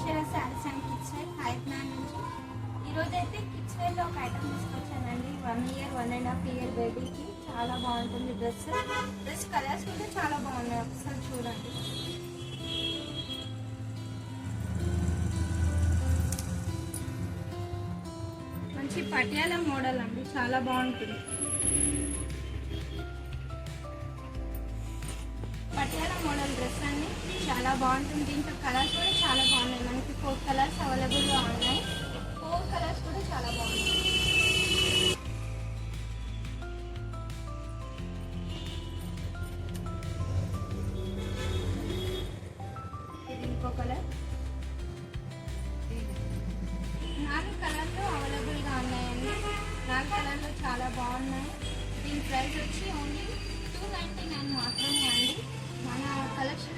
Akshara sarees and kidswear Hyderabad నుంచి. ఈరోజు అయితే కిడ్స్ వేర్లో ఒక ఐటమ్ తీసుకొచ్చానండి. 1 ఇయర్ 1.5 ఇయర్ బేబీకి చాలా బాగుంటుంది డ్రెస్ కలర్స్ కూడా చాలా బాగున్నాయి, ఒకసారి చూడండి. మంచి పటియాల మోడల్ అండి, చాలా బాగుంటుంది. పటియాల మోడల్ డ్రెస్ అండి, చాలా బాగుంటుంది. దీంట్లో కలర్స్ కూడా చాలా బాగున్నాయి. మనకి 4 కలర్స్ అవైలబుల్గా ఉన్నాయి. 4 కలర్స్ కూడా చాలా బాగున్నాయి. ఇది ఇంకో కలర్. 4 కలర్లు అవైలబుల్గా ఉన్నాయండి. 4 కలర్లు చాలా బాగున్నాయి. దీని ప్రైస్ వచ్చి ఓన్లీ 299 మాత్రమే అండి. మన కలెక్షన్